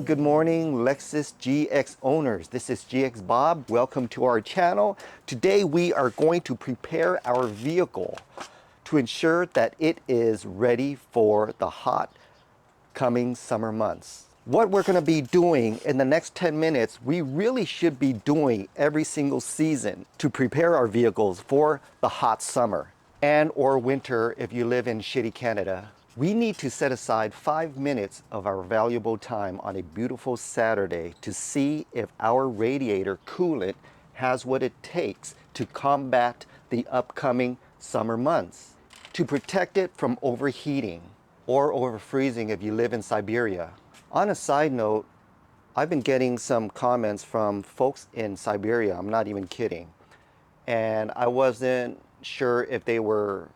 good morning, Lexus GX owners. This is GXBOB. Welcome to our channel. Today we are going to prepare our vehicle to ensure that it is ready for the hot coming summer months. What we're going to be doing in the next 10 minutes, we really should be doing every single season to prepare our vehicles for the hot summer and or winter if you live in shitty Canada. We need to set aside 5 minutes of our valuable time on a beautiful Saturday to see if our radiator coolant has what it takes to combat the upcoming summer months, to protect it from overheating or overfreezing if you live in Siberia. On a side note, I've been getting some comments from folks in Siberia, I'm not even kidding, and I wasn't sure if they were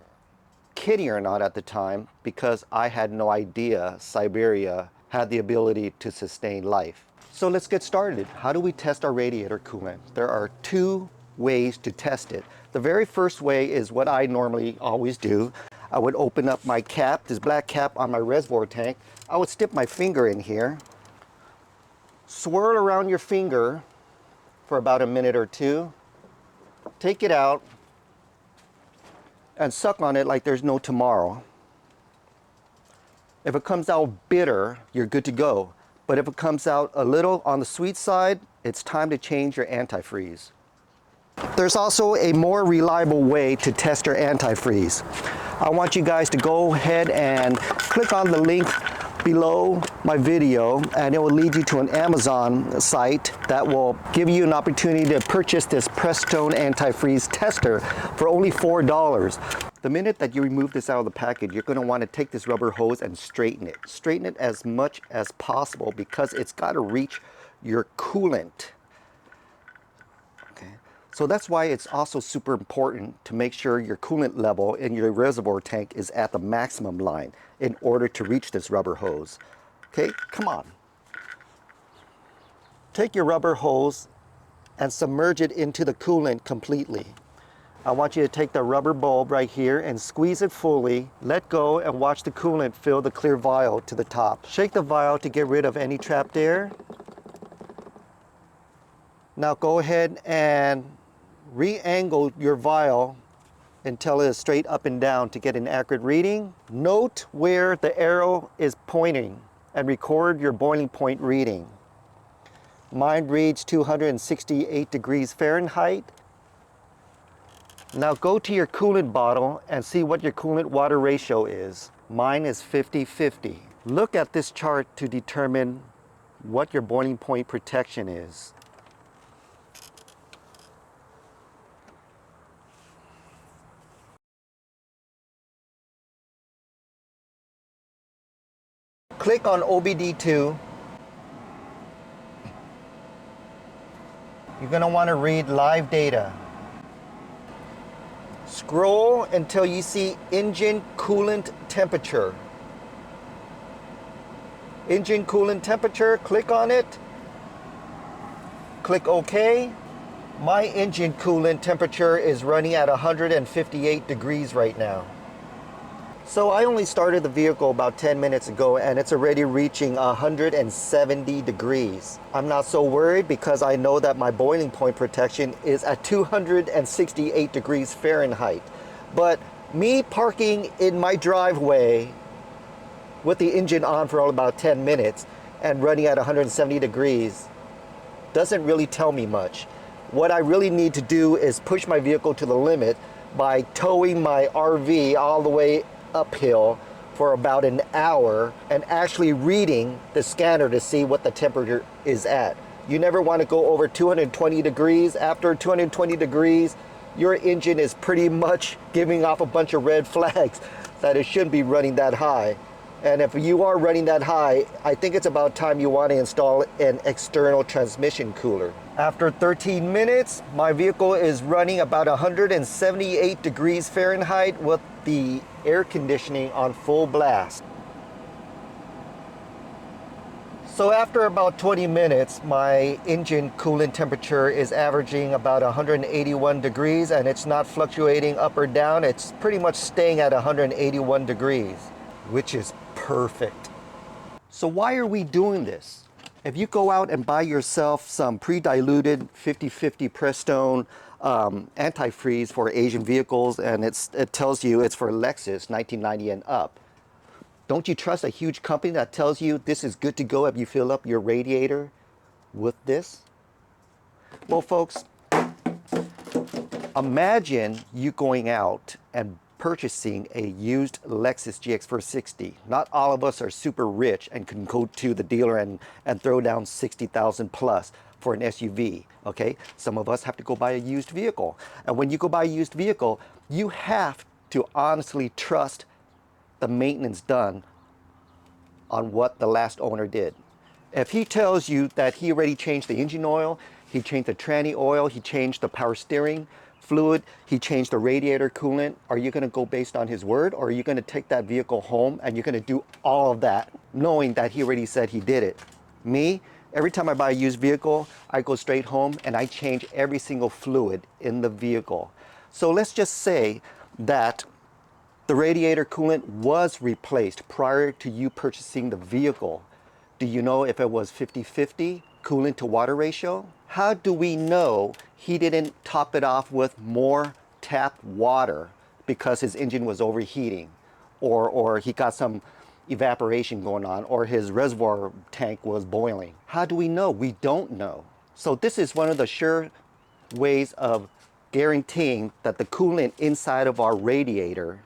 kidding or not at the time because I had no idea Siberia had the ability to sustain life. So let's get started. How do we test our radiator coolant? There are two ways to test it. The very first way is what I normally always do. I would open up my cap, this black cap on my reservoir tank. I would stick my finger in here, swirl around your finger for about a minute or two, take it out, and suck on it like there's no tomorrow. If it comes out bitter, you're good to go. But if it comes out a little on the sweet side, it's time to change your antifreeze. There's also a more reliable way to test your antifreeze. I want you guys to go ahead and click on the link below my video and it will lead you to an Amazon site that will give you an opportunity to purchase this Prestone antifreeze tester for only $4. The minute that you remove this out of the package, you're going to want to take this rubber hose and straighten it. Straighten it as much as possible because it's got to reach your coolant. So that's why it's also super important to make sure your coolant level in your reservoir tank is at the maximum line in order to reach this rubber hose. Okay, come on. Take your rubber hose and submerge it into the coolant completely. I want you to take the rubber bulb right here and squeeze it fully, let go and watch the coolant fill the clear vial to the top. Shake the vial to get rid of any trapped air. Now go ahead and re-angle your vial until it is straight up and down to get an accurate reading. Note where the arrow is pointing and record your boiling point reading. Mine reads 268 degrees Fahrenheit. Now go to your coolant bottle and see what your coolant water ratio is. Mine is 50-50. Look at this chart to determine what your boiling point protection is. Click on OBD2. You're going to want to read live data. Scroll until you see engine coolant temperature. Engine coolant temperature, click on it. Click OK. My engine coolant temperature is running at 158 degrees right now. So I only started the vehicle about 10 minutes ago and it's already reaching 170 degrees. I'm not so worried because I know that my boiling point protection is at 268 degrees Fahrenheit. But me parking in my driveway with the engine on for about 10 minutes and running at 170 degrees doesn't really tell me much. What I really need to do is push my vehicle to the limit by towing my RV all the way uphill for about an hour and actually reading the scanner to see what the temperature is at. You never want to go over 220 degrees. After 220 degrees, your engine is pretty much giving off a bunch of red flags that it shouldn't be running that high. And if you are running that high, I think it's about time you want to install an external transmission cooler. After 13 minutes, my vehicle is running about 178 degrees Fahrenheit with the air conditioning on full blast. So after about 20 minutes, my engine coolant temperature is averaging about 181 degrees and it's not fluctuating up or down. It's pretty much staying at 181 degrees, which is perfect. So why are we doing this? If you go out and buy yourself some pre-diluted 50/50 Prestone antifreeze for Asian vehicles, and it tells you it's for Lexus 1990 and up, don't you trust a huge company that tells you this is good to go if you fill up your radiator with this? Well, folks, imagine you going out and purchasing a used Lexus GX460. Not all of us are super rich and can go to the dealer and throw down 60,000 plus for an SUV, okay? Some of us have to go buy a used vehicle. And when you go buy a used vehicle, you have to honestly trust the maintenance done on what the last owner did. If he tells you that he already changed the engine oil, he changed the tranny oil, he changed the power steering fluid, he changed the radiator coolant, are you going to go based on his word, or are you going to take that vehicle home and you're going to do all of that knowing that he already said he did it? Me, every time I buy a used vehicle, I go straight home and I change every single fluid in the vehicle. So let's just say that the radiator coolant was replaced prior to you purchasing the vehicle. Do you know if it was 50/50 coolant to water ratio? How do we know he didn't top it off with more tap water because his engine was overheating, or he got some evaporation going on, or his reservoir tank was boiling? How do we know? We don't know. So this is one of the sure ways of guaranteeing that the coolant inside of our radiator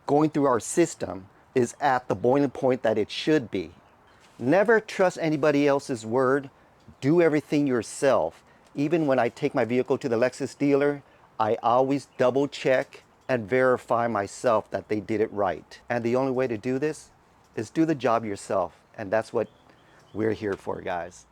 going through our system is at the boiling point that it should be. Never trust anybody else's word. Do everything yourself. Even when I take my vehicle to the Lexus dealer, I always double check and verify myself that they did it right. And the only way to do this is do the job yourself. And that's what we're here for, guys.